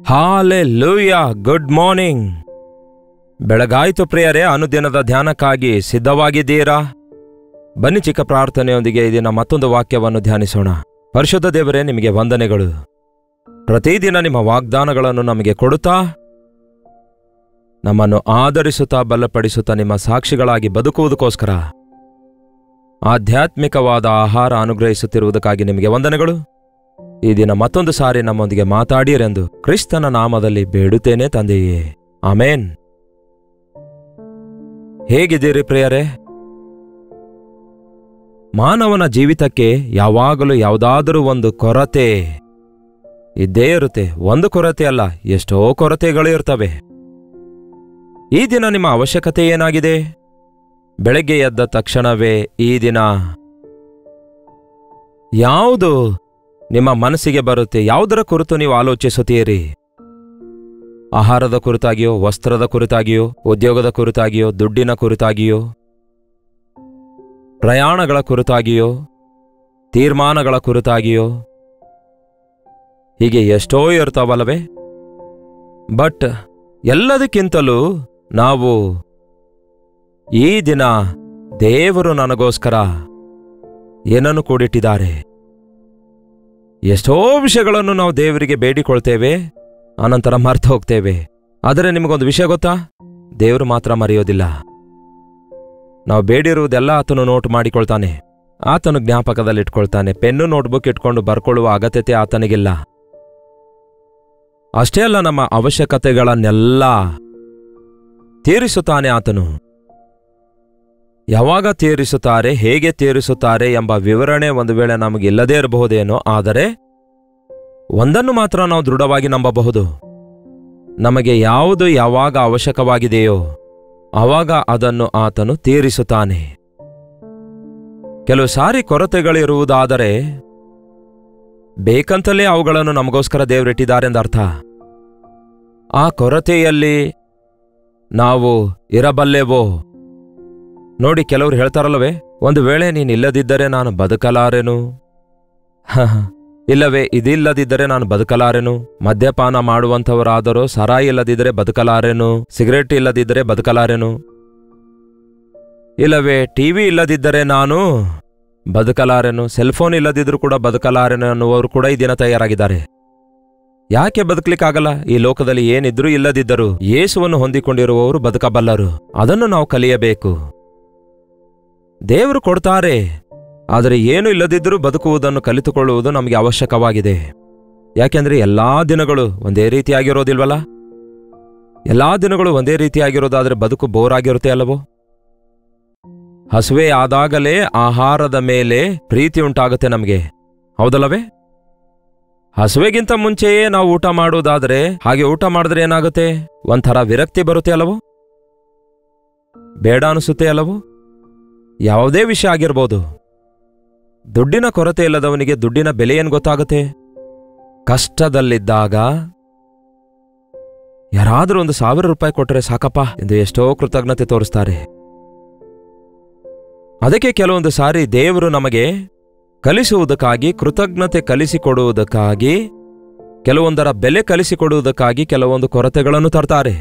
Hallelujah, good morning. ಬೆಳಗಾಯಿತು ಪ್ರಿಯರೇ, ಅನುದಿನದ ಧ್ಯಾನಕ್ಕಾಗಿ ಸಿದ್ಧವಾಗಿದ್ದೀರಾ? ಬನ್ನಿ ಚಿಕ್ಕ ಪ್ರಾರ್ಥನೆಯೊಂದಿಗೆ ಈ ದಿನ ಮತ್ತೊಂದು ವಾಕ್ಯವನ್ನು ಧ್ಯಾನಿಸೋಣ. ಪರಿಶುದ್ಧ ದೇವರೇ, ನಿಮಗೆ ವಂದನೆಗಳು. ಪ್ರತಿದಿನ ನಿಮ್ಮ ವಾಗ್ದಾನಗಳನ್ನು ನಮಗೆ ಕೊಡುತ್ತಾ, ನಮ್ಮನ್ನು ಆಧರಿಸುತ್ತಾ ಬಲಪಡಿಸುತ್ತಾ ನಿಮ್ಮ ಸಾಕ್ಷಿಗಳಾಗಿ ಬದುಕುವುದಕ್ಕೋಸ್ಕರ ಆಧ್ಯಾತ್ಮಿಕವಾದ ಆಹಾರ ಅನುಗ್ರಹಿಸುತ್ತಿರುವುದಕ್ಕಾಗಿ ನಿಮಗೆ ವಂದನೆಗಳು. ಈ ದಿನ ಮತ್ತೊಂದು ಸಾರಿ ನಮ್ಮೊಂದಿಗೆ ಮಾತಾಡಿರೆಂದು ಕ್ರಿಸ್ತನ ನಾಮದಲ್ಲಿ ಬೇಡುತ್ತೇನೆ ತಂದೆಯೇ, ಆಮೇನ್. ಹೇಗಿದ್ದೀರಿ ಪ್ರಿಯರೇ? ಮಾನವನ ಜೀವಿತಕ್ಕೆ ಯಾವಾಗಲೂ ಯಾವುದಾದರೂ ಒಂದು ಕೊರತೆ ಇದ್ದೇ ಇರುತ್ತೆ. ಒಂದು ಕೊರತೆ ಅಲ್ಲ, ಎಷ್ಟೋ ಕೊರತೆಗಳು ಇರ್ತವೆ. ಈ ದಿನ ನಿಮ್ಮ ಅವಶ್ಯಕತೆ ಏನಾಗಿದೆ? ಬೆಳಗ್ಗೆ ಎದ್ದ ತಕ್ಷಣವೇ ಈ ದಿನ ಯಾವುದು ನಿಮ್ಮ ಮನಸ್ಸಿಗೆ ಬರುತ್ತೆ? ಯಾವುದರ ಕುರಿತು ನೀವು ಆಲೋಚಿಸುತ್ತೀರಿ? ಆಹಾರದ ಕುರಿತಾಗಿಯೋ, ವಸ್ತ್ರದ ಕುರಿತಾಗಿಯೋ, ಉದ್ಯೋಗದ ಕುರಿತಾಗಿಯೋ, ದುಡ್ಡಿನ ಕುರಿತಾಗಿಯೋ, ಪ್ರಯಾಣಗಳ ಕುರಿತಾಗಿಯೋ, ತೀರ್ಮಾನಗಳ ಕುರಿತಾಗಿಯೋ, ಹೀಗೆ ಎಷ್ಟೋ ಇರ್ತಾವಲ್ಲವೇ? ಬಟ್ ಎಲ್ಲದಕ್ಕಿಂತಲೂ ನಾವು ಈ ದಿನ ದೇವರು ನನಗೋಸ್ಕರ ಏನನ್ನು ಕೂಡಿಟ್ಟಿದ್ದಾರೆ. ಎಷ್ಟೋ ವಿಷಯಗಳನ್ನು ನಾವು ದೇವರಿಗೆ ಬೇಡಿಕೊಳ್ತೇವೆ, ಆನಂತರ ಮರ್ತು ಹೋಗ್ತೇವೆ. ಆದರೆ ನಿಮಗೊಂದು ವಿಷಯ ಗೊತ್ತಾ? ದೇವರು ಮಾತ್ರ ಮರೆಯೋದಿಲ್ಲ. ನಾವು ಬೇಡಿರುವುದೆಲ್ಲ ಆತನು ನೋಟ್ ಮಾಡಿಕೊಳ್ತಾನೆ, ಆತನು ಜ್ಞಾಪಕದಲ್ಲಿಟ್ಕೊಳ್ತಾನೆ. ಪೆನ್ನು ನೋಟ್ಬುಕ್ ಇಟ್ಕೊಂಡು ಬರ್ಕೊಳ್ಳುವ ಅಗತ್ಯತೆ ಆತನಿಗಿಲ್ಲ. ಅಷ್ಟೇ ಅಲ್ಲ, ನಮ್ಮ ಅವಶ್ಯಕತೆಗಳನ್ನೆಲ್ಲ ತೀರಿಸುತ್ತಾನೆ ಆತನು. ಯಾವಾಗ ತೀರಿಸುತ್ತಾರೆ, ಹೇಗೆ ತೀರಿಸುತ್ತಾರೆ ಎಂಬ ವಿವರಣೆ ಒಂದು ವೇಳೆ ನಮಗಿಲ್ಲದೇ ಇರಬಹುದೇನೋ. ಆದರೆ ಒಂದನ್ನು ಮಾತ್ರ ನಾವು ದೃಢವಾಗಿ ನಂಬಬಹುದು: ನಮಗೆ ಯಾವುದು ಯಾವಾಗ ಅವಶ್ಯಕವಾಗಿದೆಯೋ ಆವಾಗ ಅದನ್ನು ಆತನು ತೀರಿಸುತ್ತಾನೆ. ಕೆಲವು ಸಾರಿ ಕೊರತೆಗಳಿರುವುದಾದರೆ ಬೇಕಂತಲೇ ಅವುಗಳನ್ನು ನಮಗೋಸ್ಕರ ದೇವರಿಟ್ಟಿದ್ದಾರೆಂದರ್ಥ. ಆ ಕೊರತೆಯಲ್ಲಿ ನಾವು ಇರಬಲ್ಲೆವೋ? ನೋಡಿ, ಕೆಲವರು ಹೇಳ್ತಾರಲ್ಲವೇ, ಒಂದು ವೇಳೆ ನೀನಿಲ್ಲದಿದ್ದರೆ ನಾನು ಬದುಕಲಾರೆನು, ಇಲ್ಲವೇ ಇದಿಲ್ಲದಿದ್ದರೆ ನಾನು ಬದುಕಲಾರೆನು. ಮದ್ಯಪಾನ ಮಾಡುವಂಥವರಾದರೂ ಸರಾಯಿ ಇಲ್ಲದಿದ್ದರೆ ಬದುಕಲಾರೆನು, ಸಿಗರೇಟ್ ಇಲ್ಲದಿದ್ದರೆ ಬದುಕಲಾರೆನು, ಇಲ್ಲವೇ ಟಿವಿ ಇಲ್ಲದಿದ್ದರೆ ನಾನು ಬದುಕಲಾರೆನು, ಸೆಲ್ಫೋನ್ ಇಲ್ಲದಿದ್ರೂ ಕೂಡ ಬದುಕಲಾರೆನು ಅನ್ನುವರು ಕೂಡ ಈ ದಿನ ತಯಾರಾಗಿದ್ದಾರೆ. ಯಾಕೆ ಬದುಕಲಿಕ್ಕಾಗಲ್ಲ? ಈ ಲೋಕದಲ್ಲಿ ಏನಿದ್ರೂ ಇಲ್ಲದಿದ್ದರೂ ಯೇಸುವನ್ನು ಹೊಂದಿಕೊಂಡಿರುವವರು ಬದುಕಬಲ್ಲರು. ಅದನ್ನು ನಾವು ಕಲಿಯಬೇಕು. ದೇವರು ಕೊಡ್ತಾರೆ, ಆದರೆ ಏನೂ ಇಲ್ಲದಿದ್ದರೂ ಬದುಕುವುದನ್ನು ಕಲಿತುಕೊಳ್ಳುವುದು ನಮಗೆ ಅವಶ್ಯಕವಾಗಿದೆ. ಯಾಕೆಂದ್ರೆ ಎಲ್ಲಾ ದಿನಗಳು ಒಂದೇ ರೀತಿಯಾಗಿರೋದಿಲ್ವಲ್ಲ? ಎಲ್ಲಾ ದಿನಗಳು ಒಂದೇ ರೀತಿಯಾಗಿರೋದಾದ್ರೆ ಬದುಕು ಬೋರಾಗಿರುತ್ತೆ ಅಲ್ಲವೋ? ಹಸುವೆ ಆದಾಗಲೇ ಆಹಾರದ ಮೇಲೆ ಪ್ರೀತಿ ಉಂಟಾಗುತ್ತೆ ನಮಗೆ, ಹೌದಲ್ಲವೇ? ಹಸುವೆಗಿಂತ ಮುಂಚೆಯೇ ನಾವು ಊಟ ಮಾಡುವುದಾದರೆ, ಹಾಗೆ ಊಟ ಮಾಡಿದ್ರೆ ಏನಾಗುತ್ತೆ? ಒಂಥರ ವಿರಕ್ತಿ ಬರುತ್ತೆ ಅಲ್ಲವೋ? ಬೇಡ ಅನಿಸುತ್ತೆ ಅಲ್ಲವೋ? ಯಾವುದೇ ವಿಷಯ ಆಗಿರ್ಬೋದು. ದುಡ್ಡಿನ ಕೊರತೆ ಇಲ್ಲದವನಿಗೆ ದುಡ್ಡಿನ ಬೆಲೆ ಏನು ಗೊತ್ತಾಗುತ್ತೆ? ಕಷ್ಟದಲ್ಲಿದ್ದಾಗ ಯಾರಾದರೂ 1,000 ರೂಪಾಯಿ ಕೊಟ್ಟರೆ ಸಾಕಪ್ಪ ಎಂದು ಎಷ್ಟೋ ಕೃತಜ್ಞತೆ ತೋರಿಸ್ತಾರೆ. ಅದಕ್ಕೆ ಕೆಲವೊಂದು ಸಾರಿ ದೇವರು ನಮಗೆ ಕಲಿಸುವುದಕ್ಕಾಗಿ, ಕೃತಜ್ಞತೆ ಕಲಿಸಿಕೊಡುವುದಕ್ಕಾಗಿ, ಕೆಲವೊಂದರ ಬೆಲೆ ಕಲಿಸಿಕೊಡುವುದಕ್ಕಾಗಿ ಕೆಲವೊಂದು ಕೊರತೆಗಳನ್ನು ತರ್ತಾರೆ.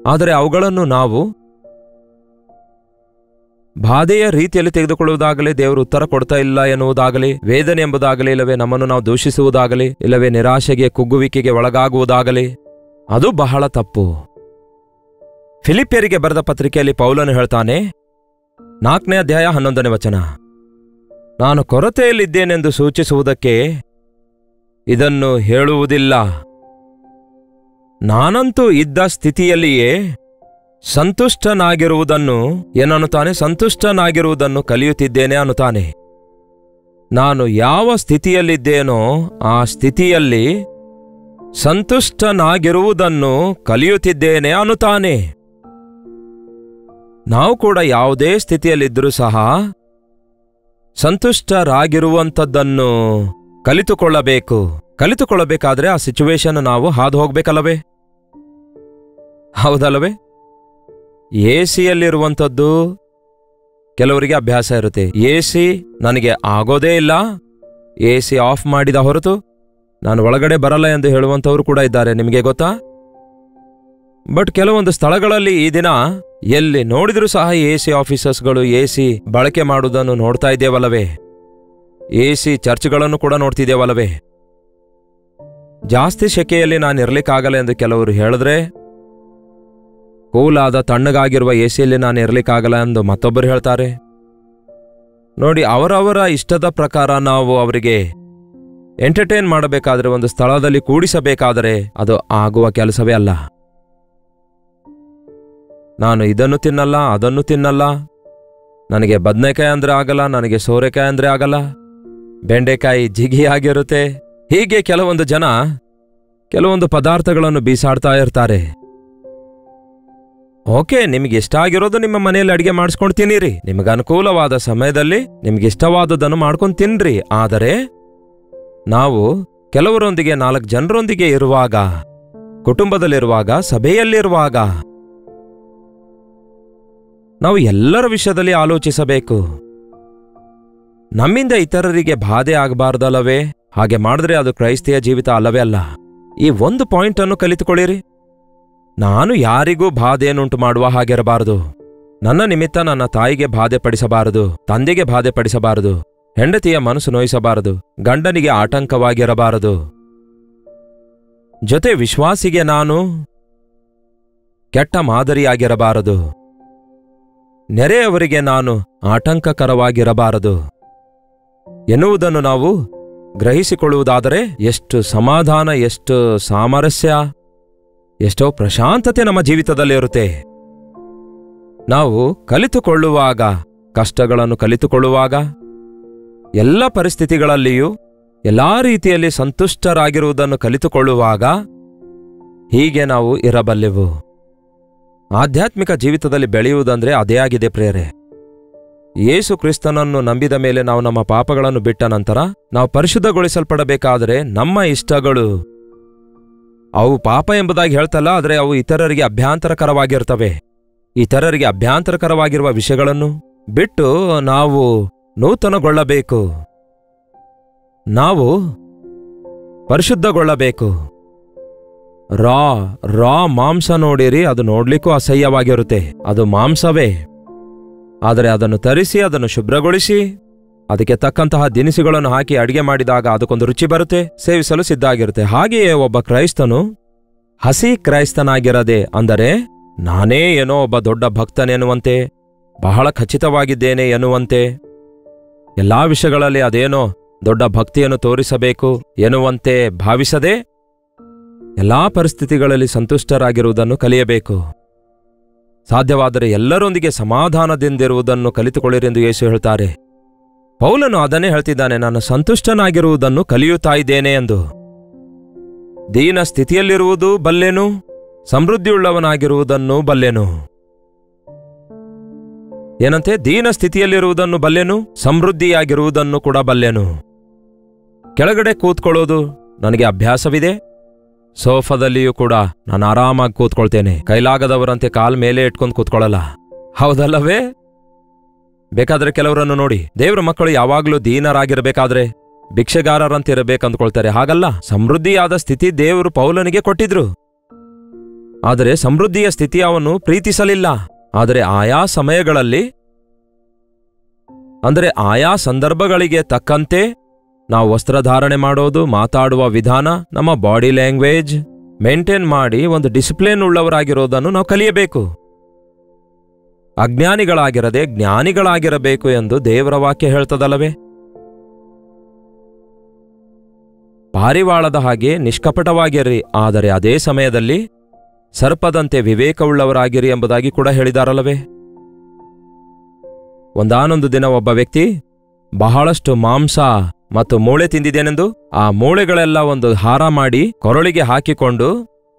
ಆದರೆ ಅವುಗಳನ್ನು ನಾವು ಬಾಧೆಯ ರೀತಿಯಲ್ಲಿ ತೆಗೆದುಕೊಳ್ಳುವುದಾಗಲಿ, ದೇವರು ಉತ್ತರ ಕೊಡ್ತಾ ಇಲ್ಲ ಎನ್ನುವುದಾಗಲಿ, ವೇದನೆ ಎಂಬುದಾಗಲಿ, ಇಲ್ಲವೇ ನಮ್ಮನ್ನು ನಾವು ದೂಷಿಸುವುದಾಗಲಿ, ಇಲ್ಲವೇ ನಿರಾಶೆಗೆ, ಕುಗ್ಗುವಿಕೆಗೆ ಒಳಗಾಗುವುದಾಗಲಿ, ಅದು ಬಹಳ ತಪ್ಪು. ಫಿಲಿಪ್ಪಿಯರಿಗೆ ಬರೆದ ಪತ್ರಿಕೆಯಲ್ಲಿ ಪೌಲನು ಹೇಳ್ತಾನೆ, 4ನೇ ಅಧ್ಯಾಯ 11ನೇ ವಚನ, ನಾನು ಕೊರತೆಯಲ್ಲಿದ್ದೇನೆಂದು ಸೂಚಿಸುವುದಕ್ಕೆ ಇದನ್ನು ಹೇಳುವುದಿಲ್ಲ. ನಾನಂತೂ ಇದ್ದ ಸ್ಥಿತಿಯಲ್ಲಿಯೇ ಸಂತುಷ್ಟನಾಗಿರುವುದನ್ನು ಏನನ್ನುತ್ತಾನೆ? ಸಂತುಷ್ಟನಾಗಿರುವುದನ್ನು ಕಲಿಯುತ್ತಿದ್ದೇನೆ ಅನ್ನುತ್ತಾನೆ. ನಾನು ಯಾವ ಸ್ಥಿತಿಯಲ್ಲಿದ್ದೇನೋ ಆ ಸ್ಥಿತಿಯಲ್ಲಿ ಸಂತುಷ್ಟನಾಗಿರುವುದನ್ನು ಕಲಿಯುತ್ತಿದ್ದೇನೆ ಅನ್ನುತ್ತಾನೆ. ನಾವು ಕೂಡ ಯಾವುದೇ ಸ್ಥಿತಿಯಲ್ಲಿದ್ದರೂ ಸಹ ಸಂತುಷ್ಟರಾಗಿರುವಂಥದ್ದನ್ನು ಕಲಿತುಕೊಳ್ಳಬೇಕು. ಕಲಿತುಕೊಳ್ಳಬೇಕಾದ್ರೆ ಆ ಸಿಚುವೇಶನ್ ನಾವು ಹಾದು ಹೋಗ್ಬೇಕಲ್ಲವೇ? ಹೌದಲ್ಲವೇ? ಎಸಿಯಲ್ಲಿರುವಂಥದ್ದು ಕೆಲವರಿಗೆ ಅಭ್ಯಾಸ ಇರುತ್ತೆ. ಎಸಿ ನನಗೆ ಆಗೋದೇ ಇಲ್ಲ, ಎಸಿ ಆಫ್ ಮಾಡಿದ ಹೊರತು ನಾನು ಒಳಗಡೆ ಬರಲ್ಲ ಎಂದು ಹೇಳುವಂಥವ್ರು ಕೂಡ ಇದ್ದಾರೆ, ನಿಮಗೆ ಗೊತ್ತಾ? ಬಟ್ ಕೆಲವೊಂದು ಸ್ಥಳಗಳಲ್ಲಿ ಈ ದಿನ ಎಲ್ಲಿ ನೋಡಿದ್ರೂ ಸಹ AC ಆಫೀಸರ್ಸ್ಗಳು AC ಬಳಕೆ ಮಾಡುವುದನ್ನು ನೋಡ್ತಾ ಇದ್ದೇವಲ್ಲವೇ? AC ಚರ್ಚ್ಗಳನ್ನು ಕೂಡ ನೋಡ್ತಿದ್ದೇವಲ್ಲವೇ? ಜಾಸ್ತಿ ಶೆಕೆಯಲ್ಲಿ ನಾನು ಇರ್ಲಿಕ್ಕಾಗಲ್ಲ ಎಂದು ಕೆಲವರು ಹೇಳಿದ್ರೆ, ಕೂಲಾದ ತಣ್ಣಗಾಗಿರುವ ACಯಲ್ಲಿ ನಾನು ಇರ್ಲಿಕ್ಕಾಗಲ್ಲ ಎಂದು ಮತ್ತೊಬ್ಬರು ಹೇಳ್ತಾರೆ. ನೋಡಿ, ಅವರವರ ಇಷ್ಟದ ಪ್ರಕಾರ ನಾವು ಅವರಿಗೆ ಎಂಟರ್ಟೈನ್ ಮಾಡಬೇಕಾದ್ರೆ, ಒಂದು ಸ್ಥಳದಲ್ಲಿ ಕೂಡಿಸಬೇಕಾದರೆ ಅದು ಆಗುವ ಕೆಲಸವೇ ಅಲ್ಲ. ನಾನು ಇದನ್ನು ತಿನ್ನಲ್ಲ, ಅದನ್ನು ತಿನ್ನಲ್ಲ, ನನಗೆ ಬದನೆಕಾಯಿ ಅಂದ್ರೆ ಆಗಲ್ಲ, ನನಗೆ ಸೋರೆಕಾಯಿ ಅಂದ್ರೆ ಆಗಲ್ಲ, ಬೆಂಡೆಕಾಯಿ ಜಿಗಿಯಾಗಿರುತ್ತೆ, ಹೀಗೆ ಕೆಲವೊಂದು ಜನ ಕೆಲವೊಂದು ಪದಾರ್ಥಗಳನ್ನು ಬೀಸಾಡ್ತಾ ಇರ್ತಾರೆ. ಓಕೆ, ನಿಮಗೆ ಇಷ್ಟ ಆಗಿರೋದು ನಿಮ್ಮ ಮನೆಯಲ್ಲಿ ಅಡಿಗೆ ಮಾಡಿಸ್ಕೊಂಡು ತಿನ್ನಿರಿ, ನಿಮಗೆ ಅನುಕೂಲವಾದ ಸಮಯದಲ್ಲಿ ನಿಮ್ಗೆ ಇಷ್ಟವಾದದನ್ನು ಮಾಡ್ಕೊಂಡು ತಿನ್ರಿ. ಆದರೆ ನಾವು ಕೆಲವರೊಂದಿಗೆ 4 ಜನರೊಂದಿಗೆ ಇರುವಾಗ, ಕುಟುಂಬದಲ್ಲಿರುವಾಗ, ಸಭೆಯಲ್ಲಿರುವಾಗ ನಾವು ಎಲ್ಲರ ವಿಷಯದಲ್ಲಿ ಆಲೋಚಿಸಬೇಕು. ನಮ್ಮಿಂದ ಇತರರಿಗೆ ಬಾಧೆ ಆಗಬಾರ್ದಲ್ಲವೇ? ಹಾಗೆ ಮಾಡಿದ್ರೆ ಅದು ಕ್ರೈಸ್ತಿಯ ಜೀವಿತ ಅಲ್ಲವೇ ಅಲ್ಲ. ಈ ಒಂದು ಪಾಯಿಂಟ್ ಅನ್ನು ಕಲಿತುಕೊಳ್ಳಿರಿ. ನಾನು ಯಾರಿಗೂ ಬಾಧೆಯನ್ನುಂಟು ಮಾಡುವ ಹಾಗಿರಬಾರದು. ನನ್ನ ನಿಮಿತ್ತ ನನ್ನ ತಾಯಿಗೆ ಬಾಧೆ ಪಡಿಸಬಾರದು, ತಂದೆಗೆ ಬಾಧೆ ಪಡಿಸಬಾರದು, ಹೆಂಡತಿಯ ಮನಸ್ಸು ನೋಯಿಸಬಾರದು, ಗಂಡನಿಗೆ ಆಟಂಕವಾಗಿರಬಾರದು. ಜೊತೆ ವಿಶ್ವಾಸಿಗೆ ನಾನು ಕೆಟ್ಟ ಮಾದರಿಯಾಗಿರಬಾರದು. ನೆರೆಯವರಿಗೆ ನಾನು ಆಟಂಕಕರವಾಗಿರಬಾರದು ಎನ್ನುವುದನ್ನು ನಾವು ಗ್ರಹಿಸಿಕೊಳ್ಳುವುದಾದರೆ ಎಷ್ಟು ಸಮಾಧಾನ, ಎಷ್ಟು ಸಾಮರಸ್ಯ, ಎಷ್ಟೋ ಪ್ರಶಾಂತತೆ ನಮ್ಮ ಜೀವಿತದಲ್ಲಿರುತ್ತೆ. ನಾವು ಕಲಿತುಕೊಳ್ಳುವಾಗ, ಕಷ್ಟಗಳನ್ನು ಕಲಿತುಕೊಳ್ಳುವಾಗ, ಎಲ್ಲ ಪರಿಸ್ಥಿತಿಗಳಲ್ಲಿಯೂ ಎಲ್ಲಾ ರೀತಿಯಲ್ಲಿ ಸಂತುಷ್ಟರಾಗಿರುವುದನ್ನು ಕಲಿತುಕೊಳ್ಳುವಾಗ ಹೀಗೆ ನಾವು ಇರಬಲ್ಲೆವು. ಆಧ್ಯಾತ್ಮಿಕ ಜೀವಿತದಲ್ಲಿ ಬೆಳೆಯುವುದಂದ್ರೆ ಅದೇ ಆಗಿದೆ ಪ್ರಿಯರೇ. ಯೇಸು ಕ್ರಿಸ್ತನನ್ನು ನಂಬಿದ ಮೇಲೆ ನಾವು ನಮ್ಮ ಪಾಪಗಳನ್ನು ಬಿಟ್ಟ ನಂತರ ನಾವು ಪರಿಶುದ್ಧಗೊಳಿಸಲ್ಪಡಬೇಕಾದರೆ ನಮ್ಮ ಇಷ್ಟಗಳು ಅವು ಪಾಪ ಎಂಬುದಾಗಿ ಹೇಳ್ತಲ್ಲ, ಆದರೆ ಅವು ಇತರರಿಗೆ ಅಭ್ಯಂತರಕರವಾಗಿರ್ತವೆ. ಇತರರಿಗೆ ಅಭ್ಯಂತರಕರವಾಗಿರುವ ವಿಷಯಗಳನ್ನು ಬಿಟ್ಟು ನಾವು ನೂತನಗೊಳ್ಳಬೇಕು, ನಾವು ಪರಿಶುದ್ಧಗೊಳ್ಳಬೇಕು. ರಾ ಮಾಂಸ ನೋಡಿರಿ, ಅದು ನೋಡ್ಲಿಕ್ಕೂ ಅಸಹ್ಯವಾಗಿರುತ್ತೆ, ಅದು ಮಾಂಸವೇ. ಆದರೆ ಅದನ್ನು ತರಿಸಿ, ಅದನ್ನು ಶುಭ್ರಗೊಳಿಸಿ, ಅದಕ್ಕೆ ತಕ್ಕಂತಹ ದಿನಸುಗಳನ್ನು ಹಾಕಿ ಅಡಿಗೆ ಮಾಡಿದಾಗ ಅದಕ್ಕೊಂದು ರುಚಿ ಬರುತ್ತೆ, ಸೇವಿಸಲು ಸಿದ್ಧ ಆಗಿರುತ್ತೆ. ಹಾಗೆಯೇ ಒಬ್ಬ ಕ್ರೈಸ್ತನು ಹಸಿ ಕ್ರೈಸ್ತನಾಗಿರದೆ, ಅಂದರೆ ನಾನೇ ಏನೋ ಒಬ್ಬ ದೊಡ್ಡ ಭಕ್ತನೆನ್ನುವಂತೆ, ಬಹಳ ಖಚಿತವಾಗಿದ್ದೇನೆ ಎನ್ನುವಂತೆ, ಎಲ್ಲಾ ವಿಷಯಗಳಲ್ಲಿ ಅದೇನೋ ದೊಡ್ಡ ಭಕ್ತಿಯನ್ನು ತೋರಿಸಬೇಕು ಎನ್ನುವಂತೆ ಭಾವಿಸದೆ ಎಲ್ಲಾ ಪರಿಸ್ಥಿತಿಗಳಲ್ಲಿ ಸಂತುಷ್ಟರಾಗಿರುವುದನ್ನು ಕಲಿಯಬೇಕು. ಸಾಧ್ಯವಾದರೆ ಎಲ್ಲರೊಂದಿಗೆ ಸಮಾಧಾನದಿಂದಿರುವುದನ್ನು ಕಲಿತುಕೊಳ್ಳಿರೆಂದು ಯೇಸು ಹೇಳ್ತಾರೆ. ಪೌಲನು ಅದನ್ನೇ ಹೇಳ್ತಿದ್ದಾನೆ, ನಾನು ಸಂತುಷ್ಟನಾಗಿರುವುದನ್ನು ಕಲಿಯುತ್ತಾ ಇದ್ದೇನೆ ಎಂದು. ದೀನ ಸ್ಥಿತಿಯಲ್ಲಿರುವುದು ಬಲ್ಲೆನು, ಸಮೃದ್ಧಿಯುಳ್ಳವನಾಗಿರುವುದನ್ನು ಬಲ್ಲೆನು. ಏನಂತೆ? ದೀನ ಸ್ಥಿತಿಯಲ್ಲಿರುವುದನ್ನು ಬಲ್ಲೆನು, ಸಮೃದ್ಧಿಯಾಗಿರುವುದನ್ನು ಕೂಡ ಬಲ್ಲೆನು. ಕೆಳಗಡೆ ಕೂತ್ಕೊಳ್ಳೋದು ನನಗೆ ಅಭ್ಯಾಸವಿದೆ. ಸೋಫಾದಲ್ಲಿಯೂ ಕೂಡ ನಾನು ಆರಾಮಾಗಿ ಕೂತ್ಕೊಳ್ತೇನೆ, ಕೈಲಾಗದವರಂತೆ ಕಾಲ್ ಮೇಲೆ ಇಟ್ಕೊಂಡು ಕೂತ್ಕೊಳ್ಳಲ್ಲ, ಹೌದಲ್ಲವೇ? ಬೇಕಾದ್ರೆ ಕೆಲವರನ್ನು ನೋಡಿ, ದೇವ್ರ ಮಕ್ಕಳು ಯಾವಾಗಲೂ ದೀನರಾಗಿರಬೇಕಾದ್ರೆ ಭಿಕ್ಷೆಗಾರರಂತಿರಬೇಕಂದ್ಕೊಳ್ತಾರೆ. ಹಾಗಲ್ಲ, ಸಮೃದ್ಧಿಯಾದ ಸ್ಥಿತಿ ದೇವರು ಪೌಲನಿಗೆ ಕೊಟ್ಟಿದ್ರು. ಆದರೆ ಸಮೃದ್ಧಿಯ ಸ್ಥಿತಿ ಅವನು ಪ್ರೀತಿಸಲಿಲ್ಲ. ಆದರೆ ಆಯಾ ಸಮಯಗಳಲ್ಲಿ, ಅಂದರೆ ಆಯಾ ಸಂದರ್ಭಗಳಿಗೆ ತಕ್ಕಂತೆ ನಾವು ವಸ್ತ್ರಧಾರಣೆ ಮಾಡೋದು, ಮಾತಾಡುವ ವಿಧಾನ, ನಮ್ಮ ಬಾಡಿ ಲ್ಯಾಂಗ್ವೇಜ್ ಮೇಂಟೈನ್ ಮಾಡಿ ಒಂದು ಡಿಸಿಪ್ಲಿನ್ ಉಳ್ಳವರಾಗಿರೋದನ್ನು ನಾವು ಕಲಿಯಬೇಕು. ಅಜ್ಞಾನಿಗಳಾಗಿರದೆ ಜ್ಞಾನಿಗಳಾಗಿರಬೇಕು ಎಂದು ದೇವರ ವಾಕ್ಯ ಹೇಳ್ತದಲ್ಲವೇ? ಪಾರಿವಾಳದ ಹಾಗೆ ನಿಷ್ಕಪಟವಾಗಿರ್ರಿ, ಆದರೆ ಅದೇ ಸಮಯದಲ್ಲಿ ಸರ್ಪದಂತೆ ವಿವೇಕವುಳ್ಳವರಾಗಿರಿ ಎಂಬುದಾಗಿ ಕೂಡ ಹೇಳಿದಾರಲ್ಲವೇ? ಒಂದಾನೊಂದು ದಿನ ಒಬ್ಬ ವ್ಯಕ್ತಿ ಬಹಳಷ್ಟು ಮಾಂಸ ಮತ್ತು ಮೂಳೆ ತಿಂದಿದ್ದೇನೆಂದು ಆ ಮೂಳೆಗಳೆಲ್ಲ ಒಂದು ಹಾರ ಮಾಡಿ ಕೊರಳಿಗೆ ಹಾಕಿಕೊಂಡು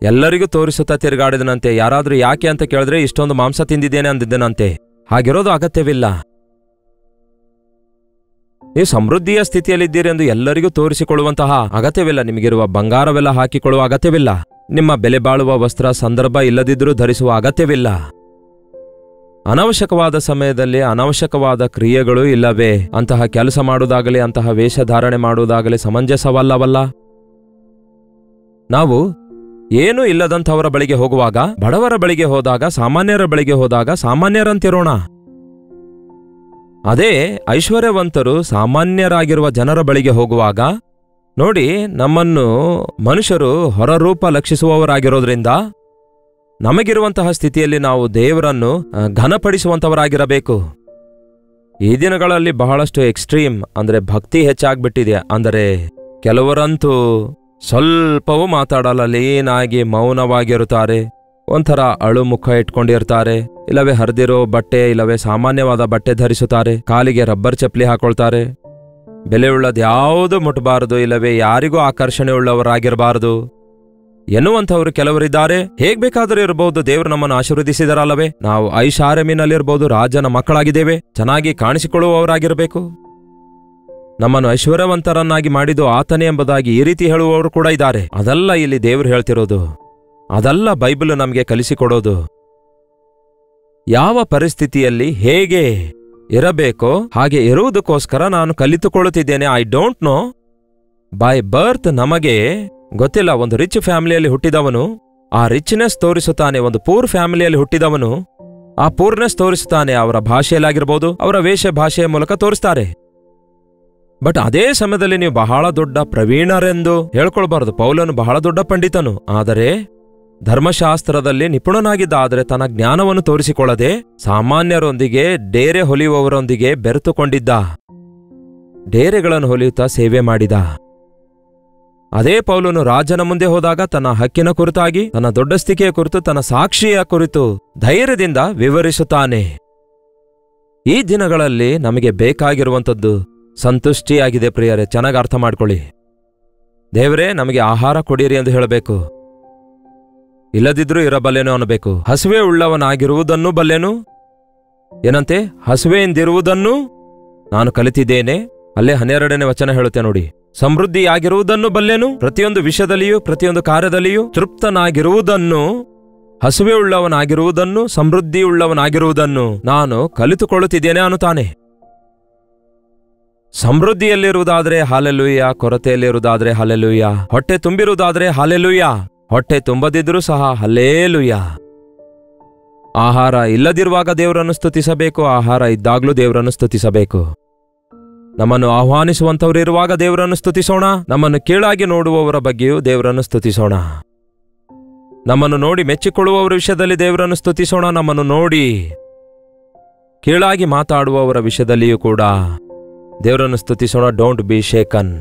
ಎಲ್ಲರಿಗೂ ತೋರಿಸುತ್ತಾ ತಿರುಗಾಡಿದನಂತೆ. ಯಾರಾದ್ರೂ ಯಾಕೆ ಅಂತ ಕೇಳಿದ್ರೆ ಇಷ್ಟೊಂದು ಮಾಂಸ ತಿಂದಿದ್ದೇನೆ ಅಂದಿದ್ದನಂತೆ. ಹಾಗಿರೋದು ಅಗತ್ಯವಿಲ್ಲ. ನೀವು ಸಮೃದ್ಧಿಯ ಸ್ಥಿತಿಯಲ್ಲಿದ್ದೀರಿ ಎಂದು ಎಲ್ಲರಿಗೂ ತೋರಿಸಿಕೊಳ್ಳುವಂತಹ ಅಗತ್ಯವಿಲ್ಲ. ನಿಮಗಿರುವ ಬಂಗಾರವೆಲ್ಲ ಹಾಕಿಕೊಳ್ಳುವ ಅಗತ್ಯವಿಲ್ಲ. ನಿಮ್ಮ ಬೆಲೆ ಬಾಳುವ ವಸ್ತ್ರ ಸಂದರ್ಭ ಇಲ್ಲದಿದ್ದರೂ ಧರಿಸುವ ಅಗತ್ಯವಿಲ್ಲ. ಅನವಶ್ಯಕವಾದ ಸಮಯದಲ್ಲಿ ಅನವಶ್ಯಕವಾದ ಕ್ರಿಯೆಗಳು ಇಲ್ಲವೇ? ಅಂತಹ ಕೆಲಸ ಮಾಡುವುದಾಗಲಿ ಅಂತಹ ವೇಷಧಾರಣೆ ಮಾಡುವುದಾಗಲಿ ಸಮಂಜಸವಲ್ಲವಲ್ಲ. ನಾವು ಏನೂ ಇಲ್ಲದಂಥವರ ಬಳಿಗೆ ಹೋಗುವಾಗ, ಬಡವರ ಬಳಿಗೆ ಹೋದಾಗ, ಸಾಮಾನ್ಯರ ಬಳಿಗೆ ಹೋದಾಗ ಸಾಮಾನ್ಯರಂತಿರೋಣ. ಅದೇ ಐಶ್ವರ್ಯವಂತರು ಸಾಮಾನ್ಯರಾಗಿರುವ ಜನರ ಬಳಿಗೆ ಹೋಗುವಾಗ, ನೋಡಿ, ನಮ್ಮನ್ನು ಮನುಷ್ಯರು ಹೊರರೂಪ ಲಕ್ಷಿಸುವವರಾಗಿರೋದ್ರಿಂದ ನಮಗಿರುವಂತಹ ಸ್ಥಿತಿಯಲ್ಲಿ ನಾವು ದೇವರನ್ನು ಘನಪಡಿಸುವಂಥವರಾಗಿರಬೇಕು. ಈ ದಿನಗಳಲ್ಲಿ ಬಹಳಷ್ಟು ಎಕ್ಸ್ಟ್ರೀಮ್ ಅಂದರೆ ಭಕ್ತಿ ಹೆಚ್ಚಾಗ್ಬಿಟ್ಟಿದೆ. ಅಂದರೆ ಕೆಲವರಂತೂ ಸ್ವಲ್ಪವೂ ಮಾತಾಡಲ್ಲ, ಲೀನಾಗಿ ಮೌನವಾಗಿರುತ್ತಾರೆ, ಒಂಥರ ಅಳು ಮುಖ ಇಟ್ಕೊಂಡಿರ್ತಾರೆ, ಇಲ್ಲವೇ ಹರಿದಿರೋ ಬಟ್ಟೆ ಇಲ್ಲವೇ ಸಾಮಾನ್ಯವಾದ ಬಟ್ಟೆ ಧರಿಸುತ್ತಾರೆ, ಕಾಲಿಗೆ ರಬ್ಬರ್ ಚಪ್ಪಲಿ ಹಾಕೊಳ್ತಾರೆ, ಬೆಲೆಯುಳ್ಳದ್ಯಾವುದೂ ಮುಟ್ಟಬಾರದು, ಇಲ್ಲವೇ ಯಾರಿಗೂ ಆಕರ್ಷಣೆ ಉಳ್ಳವರಾಗಿರಬಾರದು ಎನ್ನುವಂಥವ್ರು ಕೆಲವರಿದ್ದಾರೆ. ಹೇಗ್ ಬೇಕಾದರೂ ಇರಬಹುದು, ದೇವರು ನಮ್ಮನ್ನು ಆಶೀರ್ವದಿಸಿದರಲ್ಲವೇ. ನಾವು ಐಷಾರಾಮಿನಲ್ಲಿರ್ಬೋದು, ರಾಜನ ಮಕ್ಕಳಾಗಿದ್ದೇವೆ, ಚೆನ್ನಾಗಿ ಕಾಣಿಸಿಕೊಳ್ಳುವವರಾಗಿರಬೇಕು. ನಮ್ಮನ್ನು ಐಶ್ವರ್ಯವಂತರನ್ನಾಗಿ ಮಾಡಿದ್ದು ಆತನೇ ಎಂಬುದಾಗಿ ಈ ರೀತಿ ಹೇಳುವವರು ಕೂಡ ಇದ್ದಾರೆ. ಅದಲ್ಲ ಇಲ್ಲಿ ದೇವರು ಹೇಳ್ತಿರೋದು, ಅದಲ್ಲ ಬೈಬಲ್ ನಮಗೆ ಕಲಿಸಿಕೊಡೋದು. ಯಾವ ಪರಿಸ್ಥಿತಿಯಲ್ಲಿ ಹೇಗೆ ಇರಬೇಕೋ ಹಾಗೆ ಇರುವುದಕ್ಕೋಸ್ಕರ ನಾನು ಕಲಿತುಕೊಳ್ಳುತ್ತಿದ್ದೇನೆ. I don't know by birth. ನಮಗೆ ಗೊತ್ತಿಲ್ಲ. ಒಂದು ರಿಚ್ ಫ್ಯಾಮಿಲಿಯಲ್ಲಿ ಹುಟ್ಟಿದವನು ಆ ರಿಚ್ನೆಸ್ ತೋರಿಸುತ್ತಾನೆ, ಒಂದು ಪೂರ್ ಫ್ಯಾಮಿಲಿಯಲ್ಲಿ ಹುಟ್ಟಿದವನು ಆ ಪೂರ್ನೆಸ್ ತೋರಿಸುತ್ತಾನೆ. ಅವರ ಭಾಷೆಯಲ್ಲಾಗಿರ್ಬೋದು, ಅವರ ವೇಷ ಭಾಷೆಯ ಮೂಲಕ ತೋರಿಸ್ತಾರೆ. ಬಟ್ ಅದೇ ಸಮಯದಲ್ಲಿ ನೀವು ಬಹಳ ದೊಡ್ಡ ಪ್ರವೀಣರೆಂದು ಹೇಳ್ಕೊಳ್ಬಾರದು. ಪೌಲನು ಬಹಳ ದೊಡ್ಡ ಪಂಡಿತನು, ಆದರೆ ಧರ್ಮಶಾಸ್ತ್ರದಲ್ಲಿ ನಿಪುಣನಾಗಿದ್ದ. ಆದರೆ ತನ್ನ ಜ್ಞಾನವನ್ನು ತೋರಿಸಿಕೊಳ್ಳದೆ ಸಾಮಾನ್ಯರೊಂದಿಗೆ, ಡೇರೆ ಹೊಲಿಯುವವರೊಂದಿಗೆ ಬೆರೆತುಕೊಂಡಿದ್ದ, ಡೇರೆಗಳನ್ನು ಹೊಲಿಯುತ್ತಾ ಸೇವೆ ಮಾಡಿದ. ಅದೇ ಪೌಲನು ರಾಜನ ಮುಂದೆ ಹೋದಾಗ ತನ್ನ ಹಕ್ಕಿನ ಕುರಿತಾಗಿ, ತನ್ನ ದೊಡ್ಡಸ್ತಿಕೆಯ ಕುರಿತು, ತನ್ನ ಸಾಕ್ಷಿಯ ಕುರಿತು ಧೈರ್ಯದಿಂದ ವಿವರಿಸುತ್ತಾನೆ. ಈ ದಿನಗಳಲ್ಲಿ ನಮಗೆ ಬೇಕಾಗಿರುವಂಥದ್ದು ಸಂತುಷ್ಟಿಯಾಗಿದೆ ಪ್ರಿಯರೇ. ಚೆನ್ನಾಗಿ ಅರ್ಥ ಮಾಡ್ಕೊಳ್ಳಿ. ದೇವರೇ ನಮಗೆ ಆಹಾರ ಕೊಡಿರಿ ಎಂದು ಹೇಳಬೇಕು, ಇಲ್ಲದಿದ್ರೂ ಇರಬಲ್ಲೆನು ಅನ್ನಬೇಕು. ಹಸುವೆ ಉಳ್ಳವನಾಗಿರುವುದನ್ನು ಬಲ್ಲೆನು, ಏನಂತೆ, ಹಸುವೆಯಿಂದಿರುವುದನ್ನು ನಾನು ಕಲಿತಿದ್ದೇನೆ. ಅಲ್ಲೇ 12ನೇ ವಚನ ಹೇಳುತ್ತೆ ನೋಡಿ. ಸಮೃದ್ಧಿಯಾಗಿರುವುದನ್ನು ಬಲ್ಲೆನು, ಪ್ರತಿಯೊಂದು ವಿಷಯದಲ್ಲಿಯೂ ಪ್ರತಿಯೊಂದು ಕಾರ್ಯದಲ್ಲಿಯೂ ತೃಪ್ತನಾಗಿರುವುದನ್ನು, ಹಸುವೆ ಉಳ್ಳವನಾಗಿರುವುದನ್ನು, ಸಮೃದ್ಧಿಯುಳ್ಳವನಾಗಿರುವುದನ್ನು ನಾನು ಕಲಿತುಕೊಳ್ಳುತ್ತಿದ್ದೇನೆ ಅನ್ನುತ್ತಾನೆ. ಸಮೃದ್ಧಿಯಲ್ಲಿರುವುದಾದ್ರೆ ಹಾಲೆಲೂಯ, ಕೊರತೆಯಲ್ಲಿರುವುದಾದ್ರೆ ಹಾಲೆಲೂಯ, ಹೊಟ್ಟೆ ತುಂಬಿರುವುದಾದ್ರೆ ಹಾಲೆಲೂಯ, ಹೊಟ್ಟೆ ತುಂಬದಿದ್ರೂ ಸಹ ಹಲ್ಲೇಲೂಯ. ಆಹಾರ ಇಲ್ಲದಿರುವಾಗ ದೇವರನ್ನು ಸ್ತುತಿಸಬೇಕು, ಆಹಾರ ಇದ್ದಾಗ್ಲೂ ದೇವರನ್ನು ಸ್ತುತಿಸಬೇಕು. ನಮ್ಮನ್ನು ಆಹ್ವಾನಿಸುವಂಥವರಿರುವಾಗ ದೇವರನ್ನು ಸ್ತುತಿಸೋಣ, ನಮ್ಮನ್ನು ಕೀಳಾಗಿ ನೋಡುವವರ ಬಗ್ಗೆಯೂ ದೇವರನ್ನು ಸ್ತುತಿಸೋಣ. ನಮ್ಮನ್ನು ನೋಡಿ ಮೆಚ್ಚಿಕೊಳ್ಳುವವರ ವಿಷಯದಲ್ಲಿ ದೇವರನ್ನು ಸ್ತುತಿಸೋಣ, ನಮ್ಮನ್ನು ನೋಡಿ ಕೀಳಾಗಿ ಮಾತಾಡುವವರ ವಿಷಯದಲ್ಲಿಯೂ ಕೂಡ ದೇವರನ್ನು ಸ್ತುತಿಸೋಣ. Don't be shaken.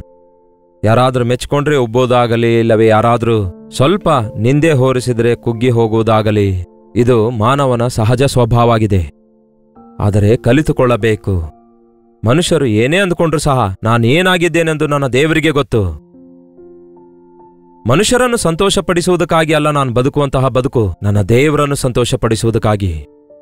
ಯಾರಾದ್ರೂ ಮೆಚ್ಚಿಕೊಂಡ್ರೆ ಉಬ್ಬೋದಾಗಲಿ, ಇಲ್ಲವೇ ಯಾರಾದ್ರೂ ಸ್ವಲ್ಪ ನಿಂದೆ ಹೋರಿಸಿದ್ರೆ ಕುಗ್ಗಿ ಹೋಗುವುದಾಗಲಿ, ಇದು ಮಾನವನ ಸಹಜ ಸ್ವಭಾವವಾಗಿದೆ. ಆದರೆ ಕಲಿತುಕೊಳ್ಳಬೇಕು. ಮನುಷ್ಯರು ಏನೇ ಅಂದುಕೊಂಡ್ರೂ ಸಹ ನಾನೇನಾಗಿದ್ದೇನೆಂದು ನನ್ನ ದೇವರಿಗೆ ಗೊತ್ತು. ಮನುಷ್ಯರನ್ನು ಸಂತೋಷಪಡಿಸುವುದಕ್ಕಾಗಿ ಅಲ್ಲ ನಾನು ಬದುಕುವಂತಹ ಬದುಕು, ನನ್ನ ದೇವರನ್ನು ಸಂತೋಷಪಡಿಸುವುದಕ್ಕಾಗಿ.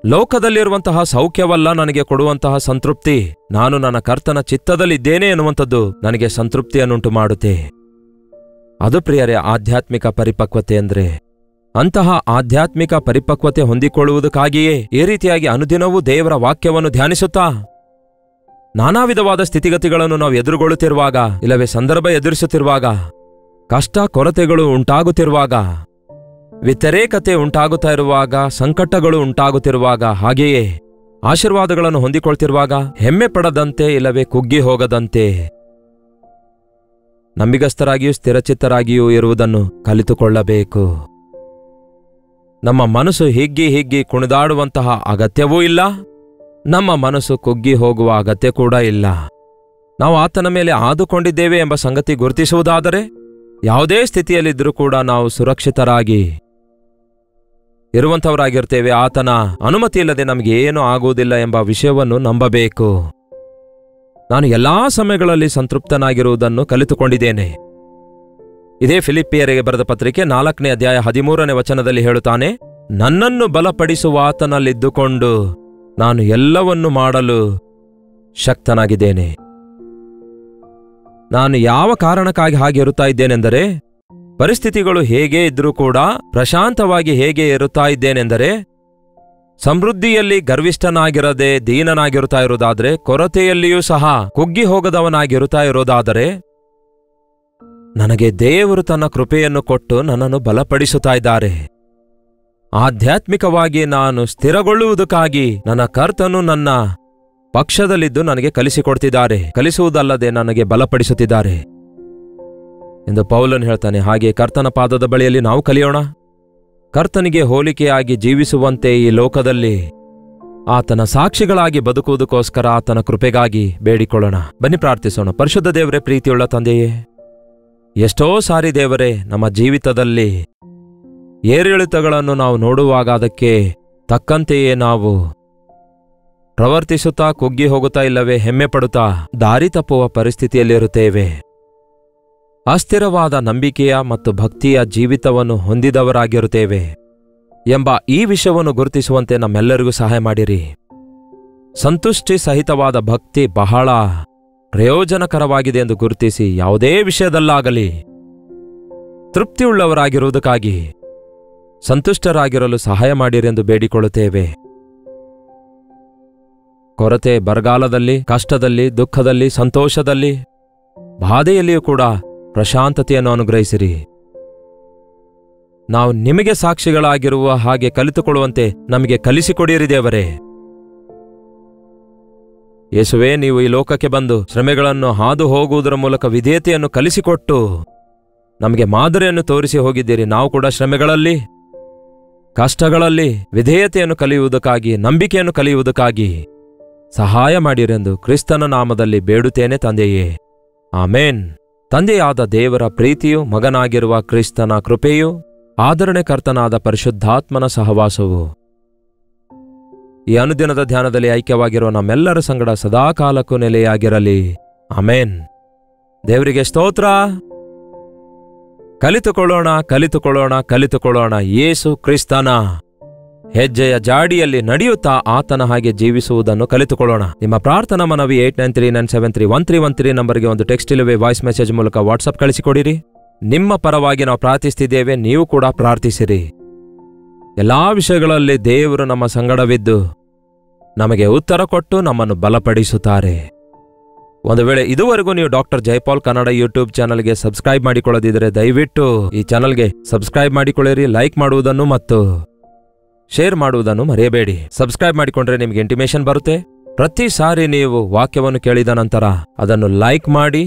ಲೋಕದಲ್ಲಿರುವಂತಹ ಸೌಖ್ಯವಲ್ಲ ನನಗೆ ಕೊಡುವಂತಹ ಸಂತೃಪ್ತಿ, ನಾನು ನನ್ನ ಕರ್ತನ ಚಿತ್ತದಲ್ಲಿದ್ದೇನೆ ಎನ್ನುವಂಥದ್ದು ನನಗೆ ಸಂತೃಪ್ತಿಯನ್ನುಂಟು ಮಾಡುತ್ತೆ. ಅದು ಪ್ರಿಯರೇ ಆಧ್ಯಾತ್ಮಿಕ ಪರಿಪಕ್ವತೆ ಅಂದ್ರೆ. ಅಂತಹ ಆಧ್ಯಾತ್ಮಿಕ ಪರಿಪಕ್ವತೆ ಹೊಂದಿಕೊಳ್ಳುವುದಕ್ಕಾಗಿಯೇ ಈ ರೀತಿಯಾಗಿ ಅನುದಿನವೂ ದೇವರ ವಾಕ್ಯವನ್ನು ಧ್ಯಾನಿಸುತ್ತಾ, ನಾನಾ ವಿಧವಾದ ಸ್ಥಿತಿಗತಿಗಳನ್ನು ನಾವು ಎದುರುಗೊಳ್ಳುತ್ತಿರುವಾಗ, ಇಲ್ಲವೇ ಸಂದರ್ಭ ಎದುರಿಸುತ್ತಿರುವಾಗ, ಕಷ್ಟ ಕೊರತೆಗಳು ಉಂಟಾಗುತ್ತಿರುವಾಗ, ವ್ಯತಿರೇಕತೆ ಉಂಟಾಗುತ್ತಾ ಇರುವಾಗ, ಸಂಕಟಗಳು ಉಂಟಾಗುತ್ತಿರುವಾಗ, ಹಾಗೆಯೇ ಆಶೀರ್ವಾದಗಳನ್ನು ಹೊಂದಿಕೊಳ್ತಿರುವಾಗ ಹೆಮ್ಮೆ ಪಡದಂತೆ, ಇಲ್ಲವೇ ಕುಗ್ಗಿ ಹೋಗದಂತೆ ನಂಬಿಗಸ್ತರಾಗಿಯೂ ಸ್ಥಿರಚಿತ್ತರಾಗಿಯೂ ಇರುವುದನ್ನು ಕಲಿತುಕೊಳ್ಳಬೇಕು. ನಮ್ಮ ಮನಸ್ಸು ಹಿಗ್ಗಿ ಕುಣಿದಾಡುವಂತಹ ಅಗತ್ಯವೂ ಇಲ್ಲ, ನಮ್ಮ ಮನಸ್ಸು ಕುಗ್ಗಿ ಹೋಗುವ ಅಗತ್ಯ ಕೂಡ ಇಲ್ಲ. ನಾವು ಆತನ ಮೇಲೆ ಆದುಕೊಂಡಿದ್ದೇವೆ ಎಂಬ ಸಂಗತಿ ಗುರುತಿಸುವುದಾದರೆ ಯಾವುದೇ ಸ್ಥಿತಿಯಲ್ಲಿದ್ದರೂ ಕೂಡ ನಾವು ಸುರಕ್ಷಿತರಾಗಿ ಇರುವಂಥವರಾಗಿರ್ತೇವೆ. ಆತನ ಅನುಮತಿ ಇಲ್ಲದೆ ನಮಗೆ ಏನೂ ಆಗುವುದಿಲ್ಲ ಎಂಬ ವಿಷಯವನ್ನು ನಂಬಬೇಕು. ನಾನು ಎಲ್ಲಾ ಸಮಯಗಳಲ್ಲಿ ಸಂತೃಪ್ತನಾಗಿರುವುದನ್ನು ಕಲಿತುಕೊಂಡಿದ್ದೇನೆ. ಇದೇ ಫಿಲಿಪ್ಪಿಯರಿಗೆ ಬರೆದ ಪತ್ರಿಕೆ 4ನೇ ಅಧ್ಯಾಯ 13ನೇ ವಚನದಲ್ಲಿ ಹೇಳುತ್ತಾನೆ, ನನ್ನನ್ನು ಬಲಪಡಿಸುವ ಆತನಲ್ಲಿದ್ದುಕೊಂಡು ನಾನು ಎಲ್ಲವನ್ನು ಮಾಡಲು ಶಕ್ತನಾಗಿದ್ದೇನೆ. ನಾನು ಯಾವ ಕಾರಣಕ್ಕಾಗಿ ಹಾಗೆ ಇರುತ್ತಾ ಇದ್ದೇನೆಂದರೆ, ಪರಿಸ್ಥಿತಿಗಳು ಹೇಗೆ ಇದ್ರೂ ಕೂಡ ಪ್ರಶಾಂತವಾಗಿ ಹೇಗೆ ಇರುತ್ತಾ ಇದ್ದೇನೆಂದರೆ, ಸಮೃದ್ಧಿಯಲ್ಲಿ ಗರ್ವಿಷ್ಠನಾಗಿರದೆ ದೀನನಾಗಿರುತ್ತಾ ಇರುವುದಾದರೆ, ಕೊರತೆಯಲ್ಲಿಯೂ ಸಹ ಕುಗ್ಗಿ ಹೋಗದವನಾಗಿರುತ್ತಾ ಇರೋದಾದರೆ, ನನಗೆ ದೇವರು ತನ್ನ ಕೃಪೆಯನ್ನು ಕೊಟ್ಟು ನನ್ನನ್ನು ಬಲಪಡಿಸುತ್ತಾ ಇದ್ದಾರೆ. ಆಧ್ಯಾತ್ಮಿಕವಾಗಿ ನಾನು ಸ್ಥಿರಗೊಳ್ಳುವುದಕ್ಕಾಗಿ ನನ್ನ ಕರ್ತನು ನನ್ನ ಪಕ್ಷದಲ್ಲಿದ್ದು ನನಗೆ ಕಲಿಸಿಕೊಡ್ತಿದ್ದಾರೆ, ಕಲಿಸುವುದಲ್ಲದೆ ನನಗೆ ಬಲಪಡಿಸುತ್ತಿದ್ದಾರೆ ಎಂದು ಪೌಲನು ಹೇಳ್ತಾನೆ. ಹಾಗೆ ಕರ್ತನ ಪಾದದ ಬಳಿಯಲ್ಲಿ ನಾವು ಕಲಿಯೋಣ. ಕರ್ತನಿಗೆ ಹೋಲಿಕೆಯಾಗಿ ಜೀವಿಸುವಂತೆ ಈ ಲೋಕದಲ್ಲಿ ಆತನ ಸಾಕ್ಷಿಗಳಾಗಿ ಬದುಕುವುದಕ್ಕೋಸ್ಕರ ಆತನ ಕೃಪೆಗಾಗಿ ಬೇಡಿಕೊಳ್ಳೋಣ. ಬನ್ನಿ ಪ್ರಾರ್ಥಿಸೋಣ. ಪರಿಶುದ್ಧ ದೇವರೇ, ಪ್ರೀತಿಯುಳ್ಳ ತಂದೆಯೇ, ಎಷ್ಟೋ ಸಾರಿ ದೇವರೇ ನಮ್ಮ ಜೀವಿತದಲ್ಲಿ ಏರಿಳಿತಗಳನ್ನು ನಾವು ನೋಡುವಾಗ ಅದಕ್ಕೆ ತಕ್ಕಂತೆಯೇ ನಾವು ಪ್ರವರ್ತಿಸುತ್ತಾ ಕುಗ್ಗಿ ಹೋಗುತ್ತಾ ಇಲ್ಲವೇ ಹೆಮ್ಮೆ ಪಡುತ್ತಾ ದಾರಿ ತಪ್ಪುವ ಪರಿಸ್ಥಿತಿಯಲ್ಲಿರುತ್ತೇವೆ. ಅಸ್ಥಿರವಾದ ನಂಬಿಕೆಯ ಮತ್ತು ಭಕ್ತಿಯ ಜೀವಿತವನ್ನು ಹೊಂದಿದವರಾಗಿರುತ್ತೇವೆ ಎಂಬ ಈ ವಿಷಯವನ್ನು ಗುರುತಿಸುವಂತೆ ನಮ್ಮೆಲ್ಲರಿಗೂ ಸಹಾಯ ಮಾಡಿರಿ. ಸಂತುಷ್ಟಿ ಸಹಿತವಾದ ಭಕ್ತಿ ಬಹಳ ಪ್ರಯೋಜನಕರವಾಗಿದೆ ಎಂದು ಗುರುತಿಸಿ ಯಾವುದೇ ವಿಷಯದಲ್ಲಾಗಲಿ ತೃಪ್ತಿಯುಳ್ಳವರಾಗಿರುವುದಕ್ಕಾಗಿ ಸಂತುಷ್ಟರಾಗಿರಲು ಸಹಾಯ ಮಾಡಿರೆಂದು ಬೇಡಿಕೊಳ್ಳುತ್ತೇವೆ. ಕೊರತೆ, ಬರಗಾಲದಲ್ಲಿ, ಕಷ್ಟದಲ್ಲಿ, ದುಃಖದಲ್ಲಿ, ಸಂತೋಷದಲ್ಲಿ, ಬಾಧೆಯಲ್ಲಿಯೂ ಕೂಡ ಪ್ರಶಾಂತತೆಯನ್ನು ಅನುಗ್ರಹಿಸಿರಿ. ನಾವು ನಿಮಗೆ ಸಾಕ್ಷಿಗಳಾಗಿರುವ ಹಾಗೆ ಕಲಿತುಕೊಳ್ಳುವಂತೆ ನಮಗೆ ಕಲಿಸಿಕೊಡಿರಿ ದೇವರೇ. ಯೇಸುವೇ, ನೀವು ಈ ಲೋಕಕ್ಕೆ ಬಂದು ಶ್ರಮೆಗಳನ್ನು ಹಾದು ಹೋಗುವುದರ ಮೂಲಕ ವಿಧೇಯತೆಯನ್ನು ಕಲಿಸಿಕೊಟ್ಟು ನಮಗೆ ಮಾದರಿಯನ್ನು ತೋರಿಸಿ ಹೋಗಿದ್ದೀರಿ. ನಾವು ಕೂಡ ಶ್ರಮೆಗಳಲ್ಲಿ, ಕಷ್ಟಗಳಲ್ಲಿ ವಿಧೇಯತೆಯನ್ನು ಕಲಿಯುವುದಕ್ಕಾಗಿ, ನಂಬಿಕೆಯನ್ನು ಕಲಿಯುವುದಕ್ಕಾಗಿ ಸಹಾಯ ಮಾಡಿರೆಂದು ಕ್ರಿಸ್ತನ ನಾಮದಲ್ಲಿ ಬೇಡುತ್ತೇನೆ ತಂದೆಯೇ, ಆಮೇನ್. ತಂದೆಯಾದ ದೇವರ ಪ್ರೀತಿಯು, ಮಗನಾಗಿರುವ ಕ್ರಿಸ್ತನ ಕೃಪೆಯು, ಆದರಣೆಕರ್ತನಾದ ಪರಿಶುದ್ಧಾತ್ಮನ ಸಹವಾಸವು ಈ ಅನುದಿನದ ಧ್ಯಾನದಲ್ಲಿ ಐಕ್ಯವಾಗಿರುವ ನಮ್ಮೆಲ್ಲರ ಸಂಗಡ ಸದಾಕಾಲಕ್ಕೂ ನೆಲೆಯಾಗಿರಲಿ. ಆಮೇನ್. ದೇವರಿಗೆ ಸ್ತೋತ್ರ. ಕಲಿತುಕೊಳ್ಳೋಣ, ಕಲಿತುಕೊಳ್ಳೋಣ, ಕಲಿತುಕೊಳ್ಳೋಣ. ಯೇಸು ಕ್ರಿಸ್ತನ ಹೆಜ್ಜೆಯ ಜಾಡಿಯಲ್ಲಿ ನಡೆಯುತ್ತಾ ಆತನ ಹಾಗೆ ಜೀವಿಸುವುದನ್ನು ಕಲಿತುಕೊಳ್ಳೋಣ. ನಿಮ್ಮ ಪ್ರಾರ್ಥನಾ ಮನವಿ 8939731313 ನಂಬರ್ಗೆ ಒಂದು ಟೆಕ್ಸ್ಟ್ ಇಲ್ಲವೇ ವಾಯ್ಸ್ ಮೆಸೇಜ್ ಮೂಲಕ ವಾಟ್ಸಪ್ ಕಳಿಸಿಕೊಡಿರಿ. ನಿಮ್ಮ ಪರವಾಗಿ ನಾವು ಪ್ರಾರ್ಥಿಸ್ತಿದ್ದೇವೆ, ನೀವು ಕೂಡ ಪ್ರಾರ್ಥಿಸಿರಿ. ಎಲ್ಲಾ ವಿಷಯಗಳಲ್ಲಿ ದೇವರು ನಮ್ಮ ಸಂಗಡವಿದ್ದು ನಮಗೆ ಉತ್ತರ ಕೊಟ್ಟು ನಮ್ಮನ್ನು ಬಲಪಡಿಸುತ್ತಾರೆ. ಒಂದು ವೇಳೆ ಇದುವರೆಗೂ ನೀವು ಡಾಕ್ಟರ್ ಜೈಪಾಲ್ ಕನ್ನಡ ಯೂಟ್ಯೂಬ್ ಚಾನಲ್ಗೆ ಸಬ್ಸ್ಕ್ರೈಬ್ ಮಾಡಿಕೊಳ್ಳದಿದ್ದರೆ ದಯವಿಟ್ಟು ಈ ಚಾನಲ್ಗೆ ಸಬ್ಸ್ಕ್ರೈಬ್ ಮಾಡಿಕೊಳ್ಳಿರಿ. ಲೈಕ್ ಮಾಡುವುದನ್ನು ಮತ್ತು ಶೇರ್ ಮಾಡುವುದನ್ನು ಮರೆಯಬೇಡಿ. ಸಬ್ಸ್ಕ್ರೈಬ್ ಮಾಡಿಕೊಂಡ್ರೆ ನಿಮಗೆ ಇಂಟಿಮೇಷನ್ ಬರುತ್ತೆ. ಪ್ರತಿ ಸಾರಿ ನೀವು ವಾಕ್ಯವನ್ನು ಕೇಳಿದ ನಂತರ ಅದನ್ನು ಲೈಕ್ ಮಾಡಿ,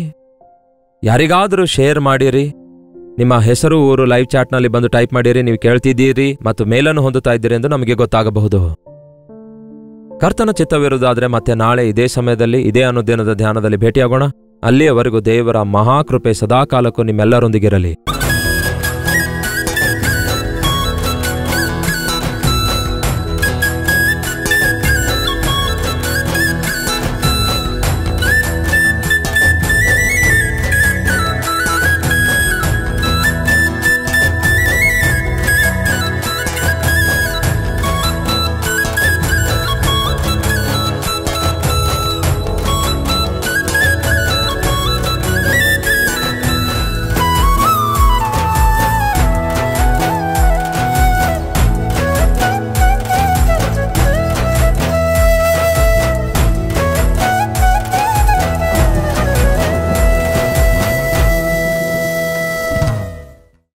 ಯಾರಿಗಾದರೂ ಶೇರ್ ಮಾಡಿರಿ. ನಿಮ್ಮ ಹೆಸರು, ಊರು ಲೈವ್ ಚಾಟ್ನಲ್ಲಿ ಬಂದು ಟೈಪ್ ಮಾಡಿರಿ. ನೀವು ಕೇಳ್ತಿದ್ದೀರಿ ಮತ್ತು ಮೇಲನ್ನು ಹೊಂದುತ್ತಾ ಇದ್ದೀರಿ ಎಂದು ನಮಗೆ ಗೊತ್ತಾಗಬಹುದು. ಕರ್ತನ ಚಿತ್ತವಿರುವುದಾದರೆ ಮತ್ತೆ ನಾಳೆ ಇದೇ ಸಮಯದಲ್ಲಿ ಇದೇ ಅನುದಿನದ ಧ್ಯಾನದಲ್ಲಿ ಭೇಟಿಯಾಗೋಣ. ಅಲ್ಲಿಯವರೆಗೂ ದೇವರ ಮಹಾಕೃಪೆ ಸದಾಕಾಲಕ್ಕೂ ನಿಮ್ಮೆಲ್ಲರೊಂದಿಗಿರಲಿ.